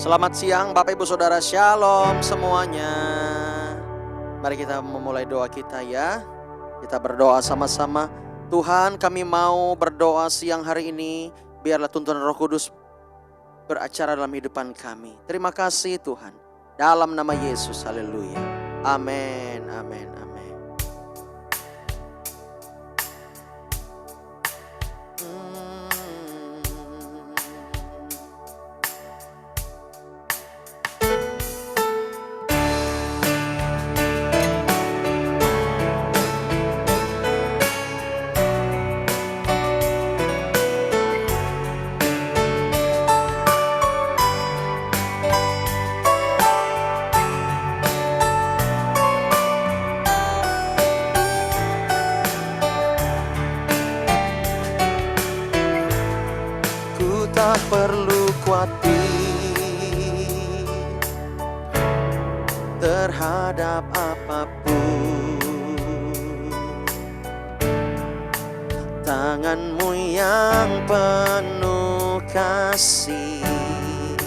Selamat siang Bapak Ibu Saudara, Shalom semuanya. Mari kita memulai doa kita ya. Kita berdoa sama-sama. Tuhan, kami mau berdoa siang hari ini. Biarlah tuntunan Roh Kudus beracara dalam hidupan kami. Terima kasih Tuhan. Dalam nama Yesus, haleluya. Amin, amin, amin. Tak perlu khawatir terhadap apapun. Tangan-Mu yang penuh kasih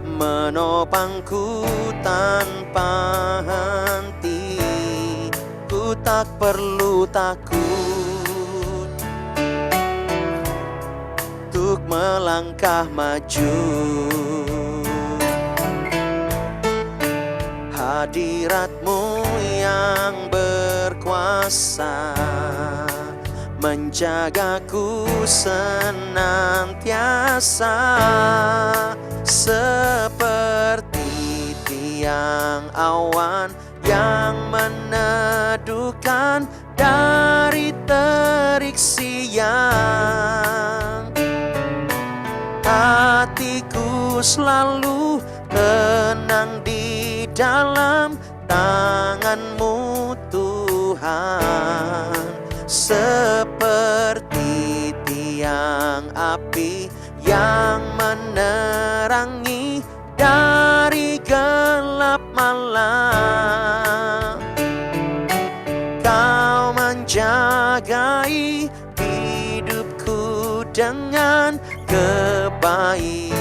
menopangku tanpa henti. Ku tak perlu takut untuk melangkah maju. Hadirat-Mu yang berkuasa menjagaku senantiasa, seperti tiang awan yang meneduhkan dari terik siang. Hatiku selalu tenang di dalam tangan-Mu Tuhan, seperti tiang api yang menerangi dari gelap malam. Kau menjagai hidupku dengan kebaikan-Mu.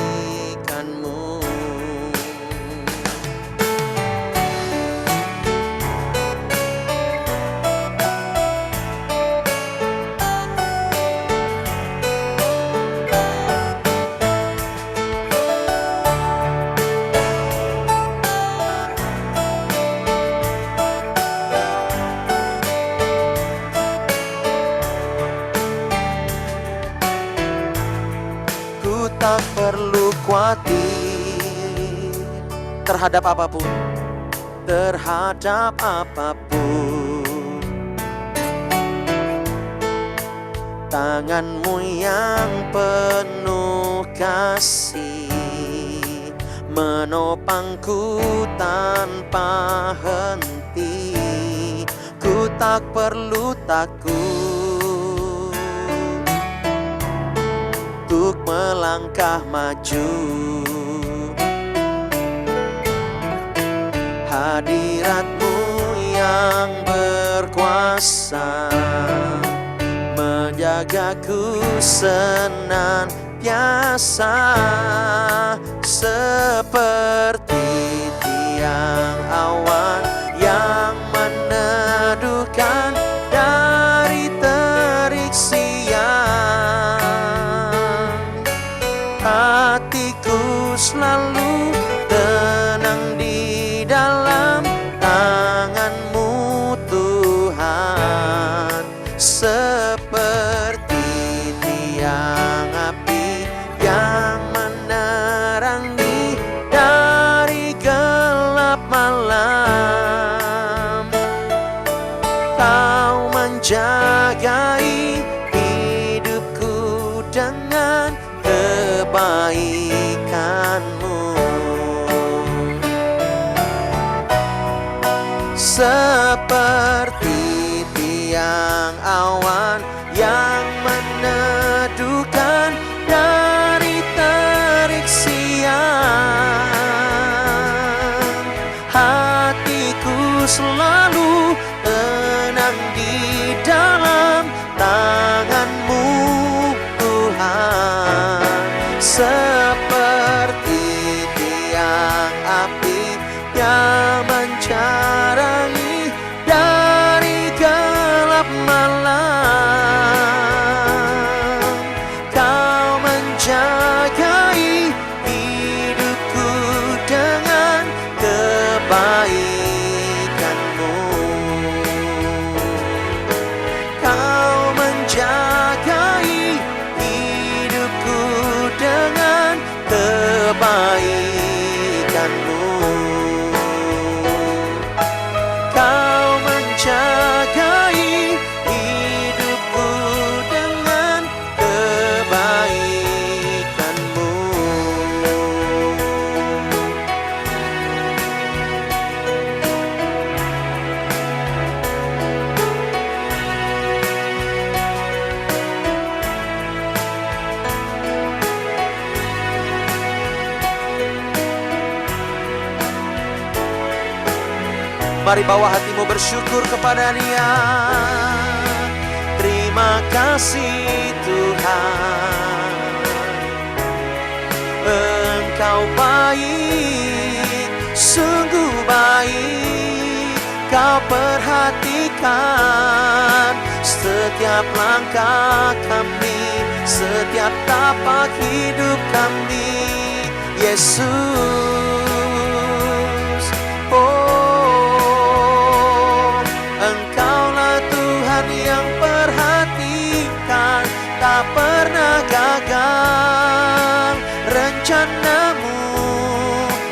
Tak perlu khawatir terhadap apapun, terhadap apapun. Tangan-Mu yang penuh kasih menopangku tanpa henti. Ku tak perlu takut untuk melangkah maju. Hadirat-Mu yang berkuasa menjagaku senantiasa, seperti tiang awan yang meneduhkan dari terik siang. Hatiku selalu tenang di dalam tangan-Mu Tuhan, seperti tiang api yang menerangi dari gelap malam. Kau menjagai hidupku dengan kebaikan-Mu, seperti tiang awan yang meneduhkan dari terik siang. Hatiku selalu tenang di dalam tangan-Mu Tuhan, seperti tiang Mari bawa hatimu bersyukur kepada Dia. Terima kasih Tuhan, Engkau baik, sungguh baik. Kau perhatikan setiap langkah kami, setiap tapak hidup kami, Yesus. Oh, Engkaulah Tuhan yang perhatikan, tak pernah gagal. Rencanamu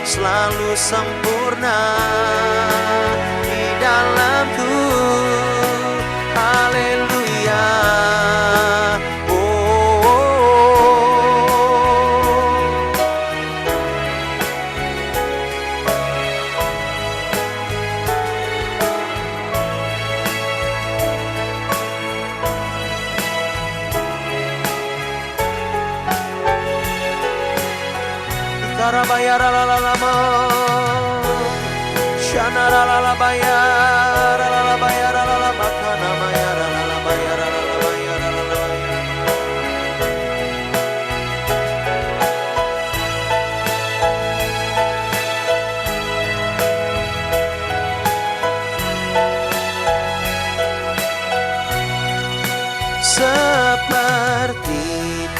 selalu sempurna di dalamku. Haleluya. Karabaya lalalama, shana lalalabaya, lalalabaya lalalama, kanamaya lalalabaya lalalabaya lalalabaya. Seperti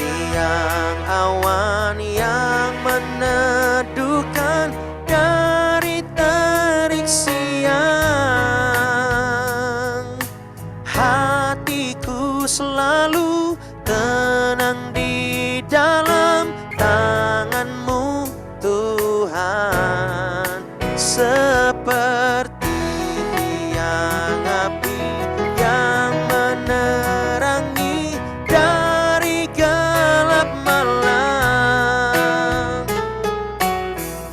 tiang awan yang meneduhkan dari terik siang, hatiku selalu tenang di dalam tangan-Mu Tuhan. Seperti tiang api yang menerangi dari gelap malam,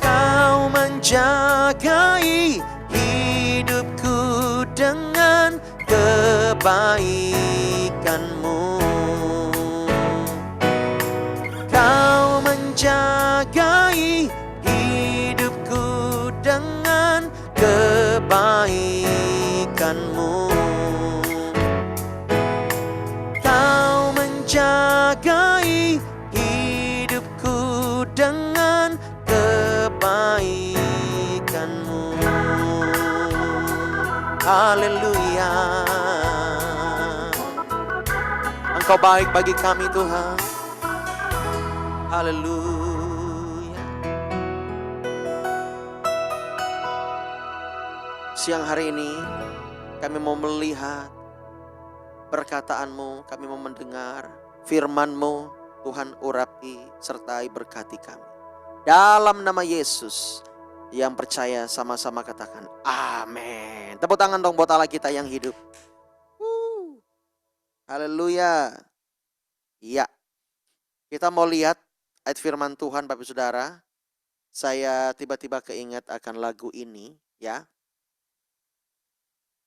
Kau menjagai hidupku dengan kebaikan-Mu. Kau menjagai hidupku dengan kebaikan-Mu. Kau menjagai hidupku dengan kebaikan-Mu. Haleluya. Engkau baik bagi kami Tuhan. Haleluya. Siang hari ini kami mau melihat perkataan-Mu, kami mau mendengar firman-Mu. Tuhan urapi sertai berkati kami. Dalam nama Yesus, yang percaya sama-sama katakan amin. Tepuk tangan dong buat Allah kita yang hidup. Haleluya. Iya. Kita mau lihat ayat firman Tuhan Bapak Saudara. Saya tiba-tiba keinget akan lagu ini ya.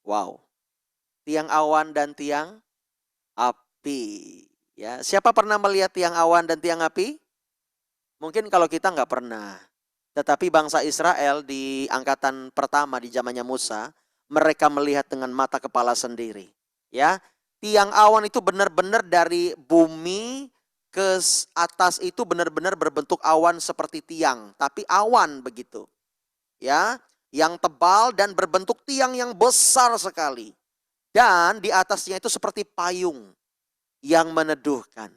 Wow. Tiang awan dan tiang api. Ya, siapa pernah melihat tiang awan dan tiang api? Mungkin kalau kita nggak pernah. Tetapi bangsa Israel di angkatan pertama di zamannya Musa, mereka melihat dengan mata kepala sendiri. Ya, tiang awan itu benar-benar dari bumi ke atas itu benar-benar berbentuk awan seperti tiang, tapi awan begitu. Ya, yang tebal dan berbentuk tiang yang besar sekali. Dan di atasnya itu seperti payung yang meneduhkan.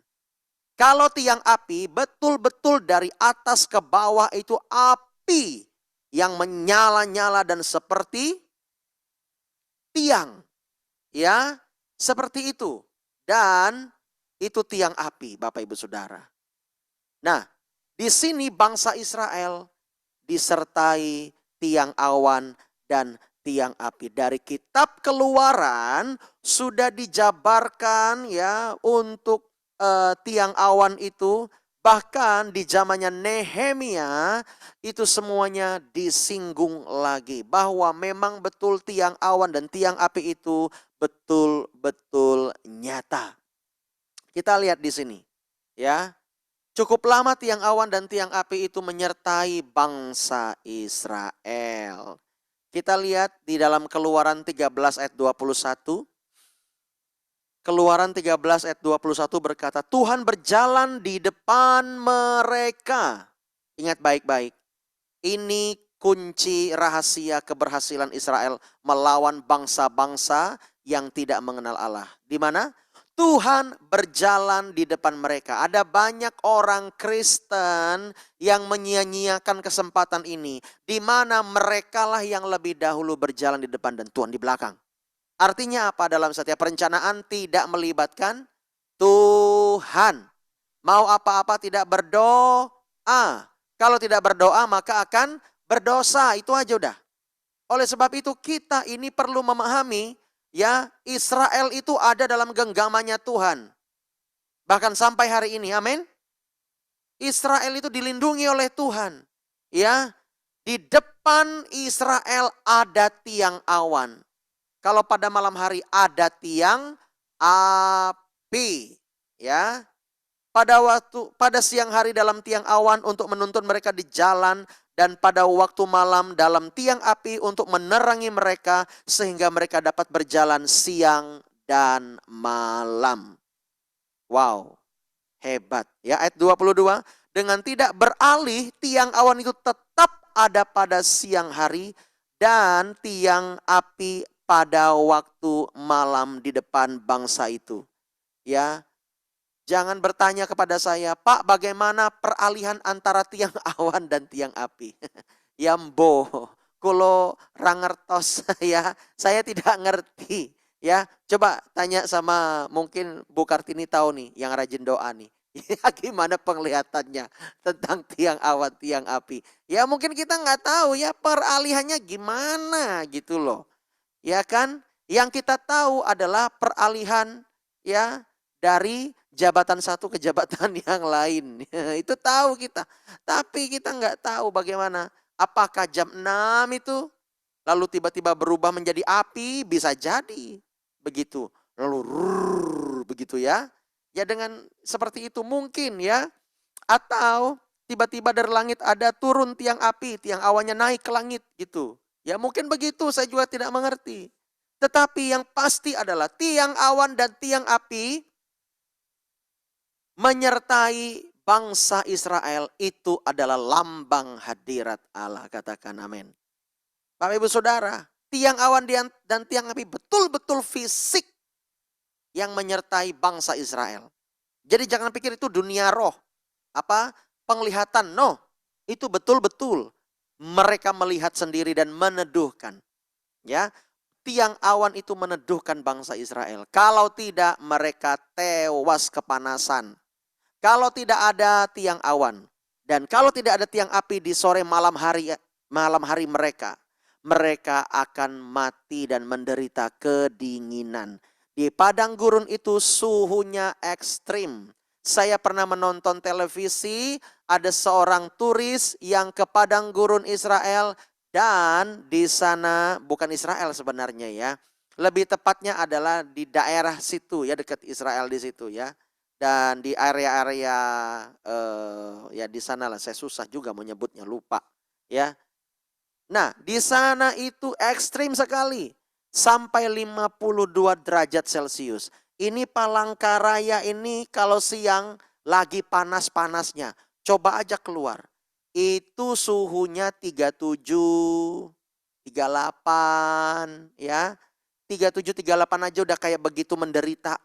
Kalau tiang api betul-betul dari atas ke bawah itu api yang menyala-nyala dan seperti tiang. Ya, seperti itu. Dan itu tiang api Bapak Ibu Saudara. Nah, di sini bangsa Israel disertai tiang awan dan tiang api. Dari kitab Keluaran sudah dijabarkan ya untuk tiang awan itu. Bahkan di zamannya Nehemia itu semuanya disinggung lagi. Bahwa memang betul tiang awan dan tiang api itu betul-betul nyata. Kita lihat di sini ya. Cukup lama tiang awan dan tiang api itu menyertai bangsa Israel. Kita lihat di dalam Keluaran 13 ayat 21. Keluaran 13 ayat 21 berkata, Tuhan berjalan di depan mereka. Ingat baik-baik. Ini kunci rahasia keberhasilan Israel melawan bangsa-bangsa yang tidak mengenal Allah. Di mana? Tuhan berjalan di depan mereka. Ada banyak orang Kristen yang menyia-nyiakan kesempatan ini. Di mana merekalah yang lebih dahulu berjalan di depan dan Tuhan di belakang. Artinya apa dalam setiap perencanaan tidak melibatkan Tuhan. Mau apa-apa tidak berdoa. Kalau tidak berdoa maka akan berdosa. Itu aja udah. Oleh sebab itu kita ini perlu memahami ya Israel itu ada dalam genggamannya Tuhan. Bahkan sampai hari ini, amin. Israel itu dilindungi oleh Tuhan. Ya, di depan Israel ada tiang awan. Kalau pada malam hari ada tiang api, ya. Pada siang hari dalam tiang awan untuk menuntun mereka di jalan, dan pada waktu malam dalam tiang api untuk menerangi mereka sehingga mereka dapat berjalan siang dan malam. Wow, hebat. Ya, ayat 22, dengan tidak beralih tiang awan itu tetap ada pada siang hari dan tiang api pada waktu malam di depan bangsa itu. Ya, jangan bertanya kepada saya, Pak, bagaimana peralihan antara tiang awan dan tiang api? Yambo, kulo rangertos ya, saya tidak ngerti. Ya, coba tanya sama mungkin Bu Kartini tahu nih yang rajin doa nih. Gimana penglihatannya tentang tiang awan, tiang api? Ya mungkin kita nggak tahu ya peralihannya gimana gitu loh. Ya kan? Yang kita tahu adalah peralihan ya dari jabatan satu ke jabatan yang lain. Itu tahu kita. Tapi kita nggak tahu bagaimana. Apakah jam 6 itu lalu tiba-tiba berubah menjadi api? Bisa jadi. Begitu. Lalu begitu ya. Ya dengan seperti itu mungkin ya. Atau tiba-tiba dari langit ada turun tiang api. Tiang awannya naik ke langit gitu. Ya mungkin begitu, saya juga tidak mengerti. Tetapi yang pasti adalah tiang awan dan tiang api menyertai bangsa Israel itu adalah lambang hadirat Allah. Katakan amin. Bapak Ibu Saudara, tiang awan dan tiang api betul-betul fisik yang menyertai bangsa Israel. Jadi jangan pikir itu dunia roh. Apa? Penglihatan. No. Itu betul-betul mereka melihat sendiri dan meneduhkan. Ya, tiang awan itu meneduhkan bangsa Israel. Kalau tidak mereka tewas kepanasan. Kalau tidak ada tiang awan dan kalau tidak ada tiang api di sore malam hari mereka akan mati dan menderita kedinginan. Di padang gurun itu suhunya ekstrim. Saya pernah menonton televisi, ada seorang turis yang ke padang gurun Israel dan di sana bukan Israel sebenarnya ya. Lebih tepatnya adalah di daerah situ ya, dekat Israel di situ ya. Dan di area-area ya di sana lah, saya susah juga menyebutnya, lupa ya. Nah, di sana itu ekstrim sekali. Sampai 52 derajat Celcius. Ini Palangkaraya ini kalau siang lagi panas-panasnya. Coba aja keluar. Itu suhunya 37, 38 ya. 37, 38 aja udah kayak begitu menderita.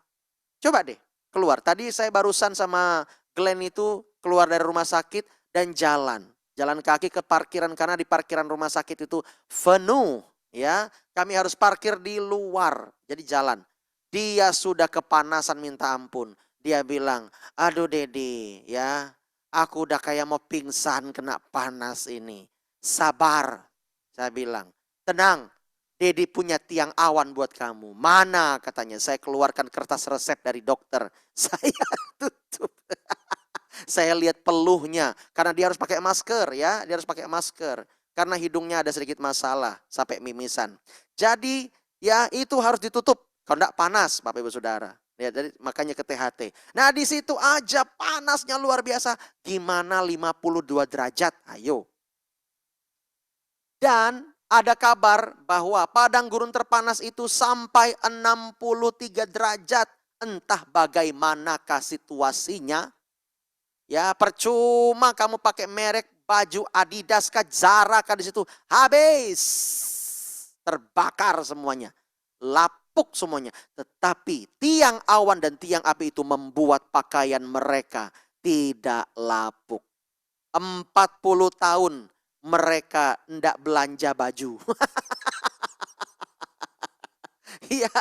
Coba deh keluar. Tadi saya barusan sama Glenn itu keluar dari rumah sakit dan jalan kaki ke parkiran karena di parkiran rumah sakit itu penuh ya. Kami harus parkir di luar. Jadi jalan. Dia sudah kepanasan minta ampun. Dia bilang, "Aduh Dedi, ya, aku udah kayak mau pingsan kena panas ini. Sabar." Saya bilang, "Tenang. Dedi punya tiang awan buat kamu." "Mana?" katanya. Saya keluarkan kertas resep dari dokter. Saya tutup. Saya lihat peluhnya karena dia harus pakai masker ya, dia harus pakai masker karena hidungnya ada sedikit masalah sampai mimisan. Jadi ya itu harus ditutup kalau enggak panas Bapak Ibu Saudara. Ya, jadi makanya ke THT. Nah, di situ aja panasnya luar biasa. Gimana 52 derajat? Ayo. Dan ada kabar bahwa padang gurun terpanas itu sampai 63 derajat. Entah bagaimanakah situasinya. Ya, percuma kamu pakai merek baju Adidas kah, Zara kah di situ. Habis. Terbakar semuanya. Lapuk semuanya. Tetapi tiang awan dan tiang api itu membuat pakaian mereka tidak lapuk. 40 tahun mereka tidak belanja baju. Iya,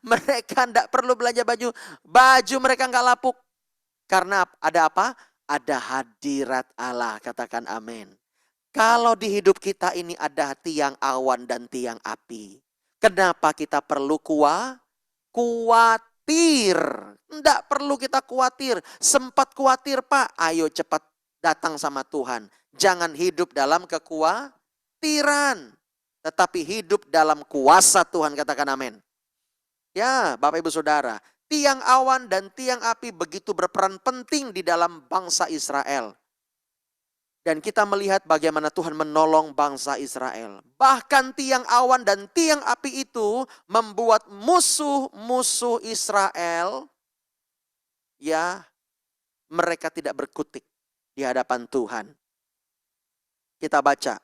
mereka tidak perlu belanja baju. Baju mereka nggak lapuk. Karena ada apa? Ada hadirat Allah, katakan amin. Kalau di hidup kita ini ada tiang awan dan tiang api. Kenapa kita perlu khawatir? Tidak perlu kita khawatir. Sempat khawatir Pak, ayo cepat datang sama Tuhan. Jangan hidup dalam kekhawatiran. Tetapi hidup dalam kuasa Tuhan, katakan amin. Ya, Bapak Ibu Saudara. Tiang awan dan tiang api begitu berperan penting di dalam bangsa Israel. Dan kita melihat bagaimana Tuhan menolong bangsa Israel. Bahkan tiang awan dan tiang api itu membuat musuh-musuh Israel, ya, mereka tidak berkutik di hadapan Tuhan. Kita baca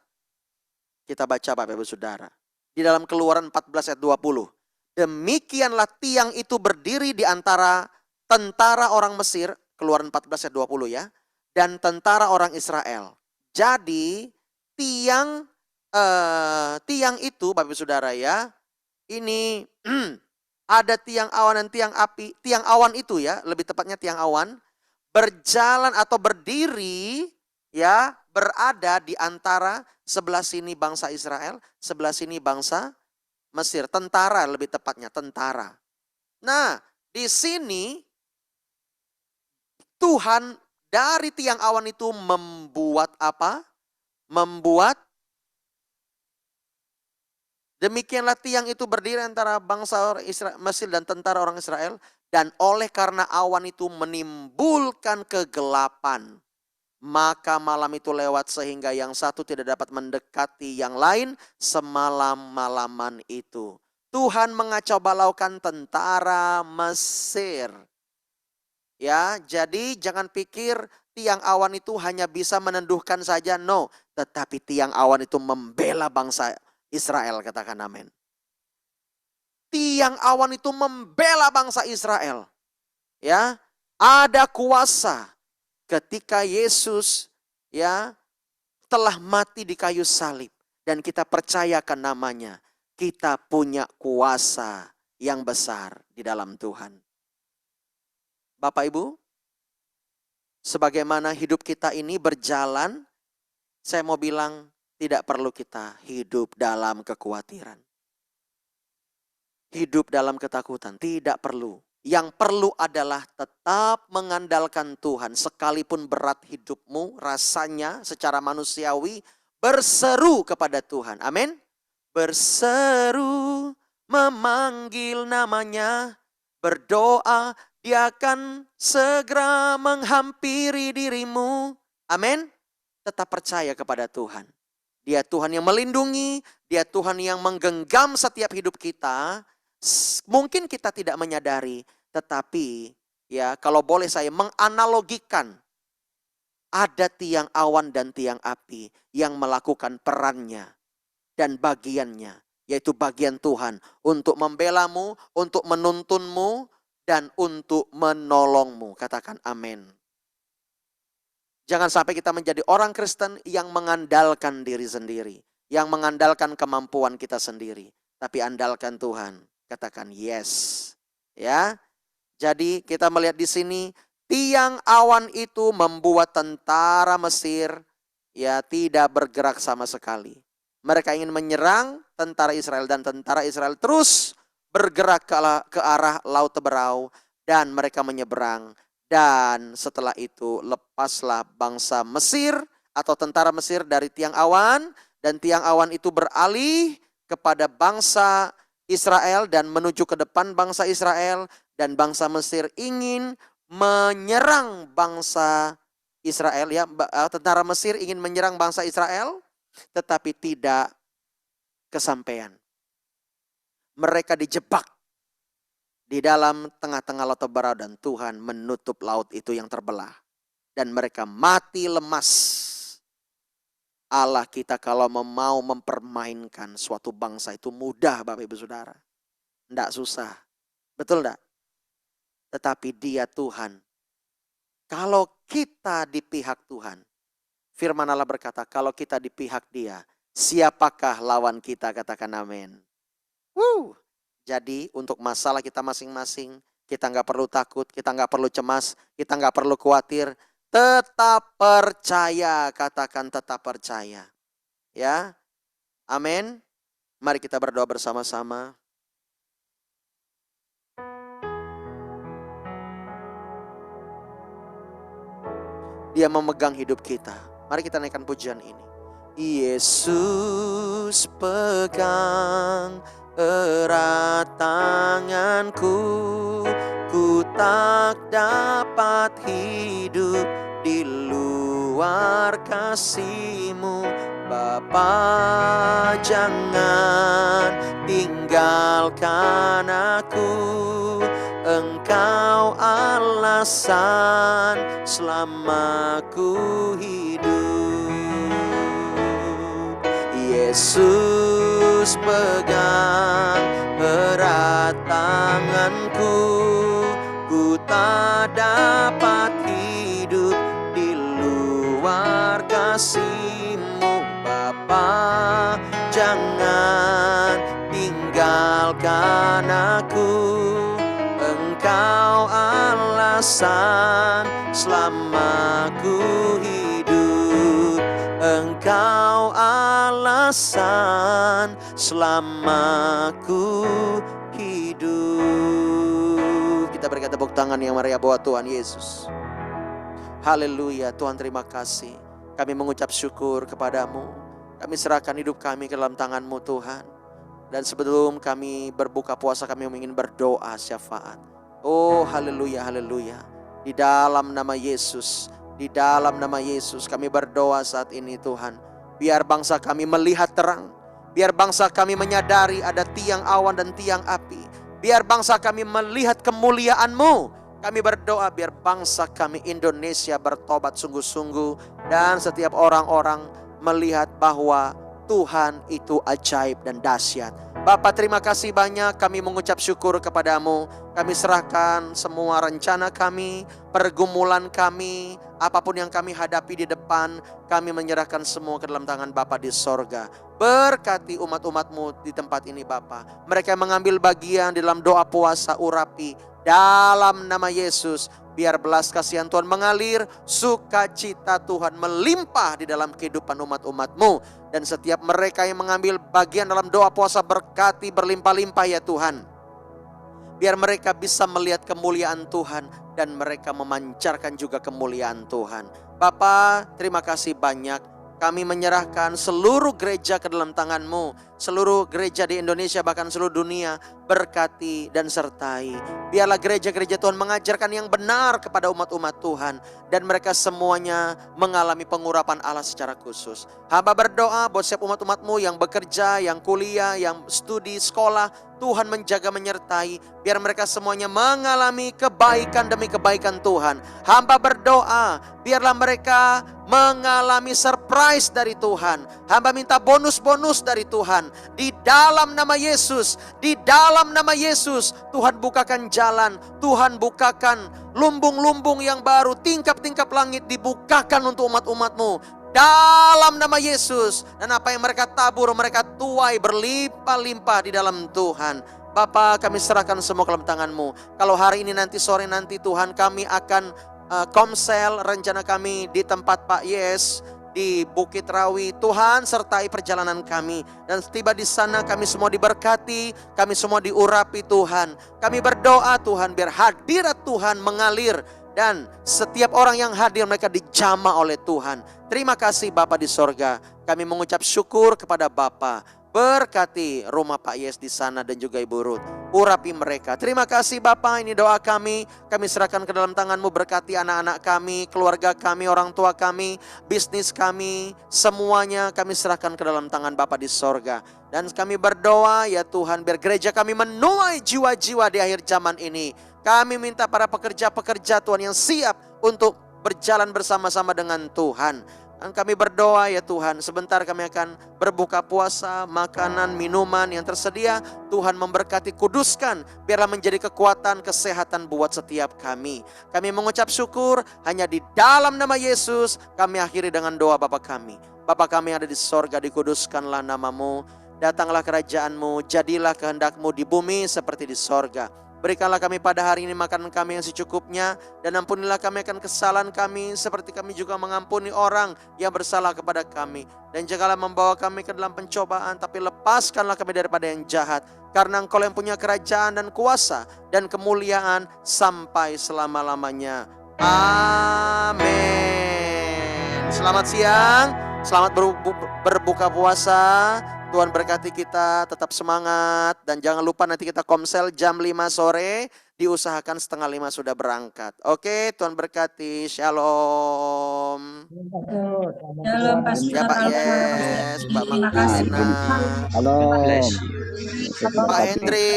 Bapak Ibu Saudara. Di dalam Keluaran 14 ayat 20. Demikianlah tiang itu berdiri di antara tentara orang Mesir, Keluaran 14 ayat 20 ya, dan tentara orang Israel. Jadi tiang itu Bapak Ibu Saudara ya, ini ada tiang awan dan tiang api. Tiang awan itu ya, lebih tepatnya tiang awan berjalan atau berdiri ya, berada di antara sebelah sini bangsa Israel, sebelah sini bangsa Mesir, tentara lebih tepatnya, tentara. Nah, di sini Tuhan dari tiang awan itu membuat apa? Membuat demikianlah tiang itu berdiri antara bangsa Mesir dan tentara orang Israel. Dan oleh karena awan itu menimbulkan kegelapan, maka malam itu lewat sehingga yang satu tidak dapat mendekati yang lain semalam-malaman itu. Tuhan mengacau balaukan tentara Mesir. Ya, jadi jangan pikir tiang awan itu hanya bisa meneduhkan saja, no. Tetapi tiang awan itu membela bangsa Israel, katakan amin. Tiang awan itu membela bangsa Israel. Ya, ada kuasa ketika Yesus ya telah mati di kayu salib dan kita percayakan namanya, kita punya kuasa yang besar di dalam Tuhan. Bapak Ibu, sebagaimana hidup kita ini berjalan, saya mau bilang tidak perlu kita hidup dalam kekhawatiran. Hidup dalam ketakutan, tidak perlu. Yang perlu adalah tetap mengandalkan Tuhan. Sekalipun berat hidupmu, rasanya secara manusiawi berseru kepada Tuhan. Amin. Berseru, memanggil namanya, berdoa, Dia akan segera menghampiri dirimu. Amin. Tetap percaya kepada Tuhan. Dia Tuhan yang melindungi, Dia Tuhan yang menggenggam setiap hidup kita. Mungkin kita tidak menyadari, tetapi ya kalau boleh saya menganalogikan, ada tiang awan dan tiang api yang melakukan perannya dan bagiannya, yaitu bagian Tuhan untuk membelamu, untuk menuntunmu, dan untuk menolongmu. Katakan amin. Jangan sampai kita menjadi orang Kristen yang mengandalkan diri sendiri, yang mengandalkan kemampuan kita sendiri, tapi andalkan Tuhan. Katakan yes. Ya. Jadi kita melihat di sini tiang awan itu membuat tentara Mesir ya tidak bergerak sama sekali. Mereka ingin menyerang tentara Israel dan tentara Israel terus bergerak ke arah Laut Teberau dan mereka menyeberang. Dan setelah itu lepaslah bangsa Mesir atau tentara Mesir dari tiang awan dan tiang awan itu beralih kepada bangsa Israel dan menuju ke depan bangsa Israel, dan bangsa Mesir ingin menyerang bangsa Israel ya, tentara Mesir ingin menyerang bangsa Israel tetapi tidak kesampaian. Mereka dijebak di dalam tengah-tengah laut Tebara dan Tuhan menutup laut itu yang terbelah. Dan mereka mati lemas. Allah kita kalau mau mempermainkan suatu bangsa itu mudah Bapak Ibu Saudara. Tidak susah. Betul tidak? Tetapi Dia Tuhan. Kalau kita di pihak Tuhan. Firman Allah berkata kalau kita di pihak Dia. Siapakah lawan kita? Katakan amin. Jadi untuk masalah kita masing-masing. Kita nggak perlu takut. Kita nggak perlu cemas. Kita nggak perlu khawatir. Tetap percaya, katakan tetap percaya. Ya, amin. Mari kita berdoa bersama-sama. Dia memegang hidup kita. Mari kita naikkan pujian ini. Yesus pegang erat tanganku, ku tak dapat hidup di luar kasih-Mu. Bapa, jangan tinggalkan aku, Engkau alasan selama ku hidup. Yesus pegang erat tanganku, ku tak dapat hidup di luar kasih-Mu. Bapa, jangan tinggalkan aku, Engkau alasan selama ku hidup, Engkau alasan selama ku hidup. Kita berikan tepuk tangan yang meriah buat Tuhan Yesus. Haleluya. Tuhan terima kasih. Kami mengucap syukur kepadamu. Kami serahkan hidup kami ke dalam tangan-Mu Tuhan. Dan sebelum kami berbuka puasa kami ingin berdoa syafaat. Oh haleluya, haleluya. Di dalam nama Yesus, di dalam nama Yesus kami berdoa saat ini Tuhan. Biar bangsa kami melihat terang. Biar bangsa kami menyadari ada tiang awan dan tiang api. Biar bangsa kami melihat kemuliaan-Mu. Kami berdoa biar bangsa kami Indonesia bertobat sungguh-sungguh. Dan setiap orang-orang melihat bahwa Tuhan itu ajaib dan dahsyat. Bapa terima kasih banyak, kami mengucap syukur kepadamu. Kami serahkan semua rencana kami, pergumulan kami, apapun yang kami hadapi di depan, kami menyerahkan semua ke dalam tangan Bapa di sorga. Berkati umat-umat-Mu di tempat ini Bapa. Mereka yang mengambil bagian di dalam doa puasa urapi dalam nama Yesus. Biar belas kasihan Tuhan mengalir, sukacita Tuhan melimpah di dalam kehidupan umat-umat-Mu. Dan setiap mereka yang mengambil bagian dalam doa puasa berkati berlimpah-limpah ya Tuhan. Biar mereka bisa melihat kemuliaan Tuhan dan mereka memancarkan juga kemuliaan Tuhan. Bapa, terima kasih banyak. Kami menyerahkan seluruh gereja ke dalam tangan-Mu. Seluruh gereja di Indonesia bahkan seluruh dunia berkati dan sertai. Biarlah gereja-gereja Tuhan mengajarkan yang benar kepada umat-umat Tuhan. Dan mereka semuanya mengalami pengurapan Allah secara khusus. Hamba berdoa buat setiap umat-umat-Mu yang bekerja, yang kuliah, yang studi, sekolah. Tuhan menjaga menyertai. Biar mereka semuanya mengalami kebaikan demi kebaikan Tuhan. Hamba berdoa biarlah mereka mengalami surprise dari Tuhan. Hamba minta bonus-bonus dari Tuhan. Di dalam nama Yesus, di dalam nama Yesus, Tuhan bukakan jalan, Tuhan bukakan lumbung-lumbung yang baru, tingkap-tingkap langit dibukakan untuk umat-umat-Mu. Dalam nama Yesus. Dan apa yang mereka tabur, mereka tuai berlimpah-limpah di dalam Tuhan. Bapa, kami serahkan semua ke dalam tangan-Mu. Kalau hari ini nanti sore nanti Tuhan kami akan komsel, rencana kami di tempat Pak Yes di Bukit Rawi. Tuhan sertai perjalanan kami. Dan tiba di sana kami semua diberkati, kami semua diurapi Tuhan. Kami berdoa Tuhan biar hadirat Tuhan mengalir. Dan setiap orang yang hadir mereka dijamah oleh Tuhan. Terima kasih Bapa di sorga. Kami mengucap syukur kepada Bapa. Berkati rumah Pak Yes di sana dan juga Ibu Ruth. Urapi mereka. Terima kasih Bapak, ini doa kami. Kami serahkan ke dalam tangan-Mu, berkati anak-anak kami, keluarga kami, orang tua kami, bisnis kami. Semuanya kami serahkan ke dalam tangan Bapak di sorga. Dan kami berdoa ya Tuhan, biar gereja kami menuai jiwa-jiwa di akhir zaman ini. Kami minta para pekerja-pekerja Tuhan yang siap untuk berjalan bersama-sama dengan Tuhan. Dan kami berdoa ya Tuhan, sebentar kami akan berbuka puasa, makanan, minuman yang tersedia. Tuhan memberkati, kuduskan, biarlah menjadi kekuatan, kesehatan buat setiap kami. Kami mengucap syukur, hanya di dalam nama Yesus, kami akhiri dengan doa Bapa kami. Bapa kami yang ada di sorga, dikuduskanlah namamu, datanglah kerajaan-Mu, jadilah kehendak-Mu di bumi seperti di sorga. Berikanlah kami pada hari ini makanan kami yang secukupnya, dan ampunilah kami akan kesalahan kami, seperti kami juga mengampuni orang yang bersalah kepada kami. Dan janganlah membawa kami ke dalam pencobaan, tapi lepaskanlah kami daripada yang jahat. Karena Engkau yang punya kerajaan dan kuasa dan kemuliaan sampai selama-lamanya. Amin. Selamat siang, selamat berbuka puasa. Tuhan berkati kita, tetap semangat. Dan jangan lupa nanti kita komsel jam 5 sore. Diusahakan 4:30 sudah berangkat. Oke, Tuhan berkati. Shalom. Shalom, Pastor Ya Pak Alfa. Yes, Mbak Terima kasih. Magdalena. Halo. Pak Hendri.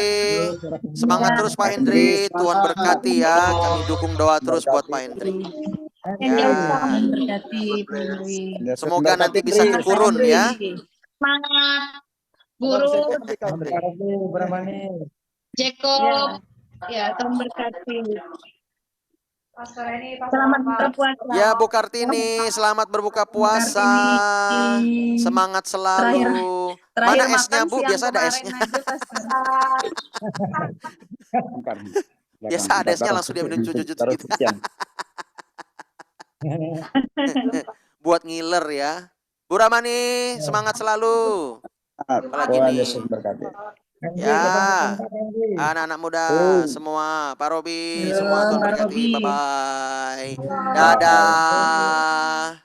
Semangat terus Pak Hendri. Tuhan berkati ya. Kami dukung doa terus buat Pak Hendri. Ya. Berkati Pak Hendri. Semoga nanti bisa kekurun ya. Semangat guru Jacob, ya Tuhan berkati. Selamat berpuasa. Ya Bu Kartini, selamat berbuka puasa. Semangat selalu. Mana esnya Bu? Biasa ada esnya. Biasa ada esnya langsung dia minum cucu-cucu gitu. Buat ngiler ya. Bu Ramani, semangat selalu. Apalagi nih. Ya, anak-anak muda semua, Pak Robi, semua Tuhan berkati. Bye-bye. Dadah.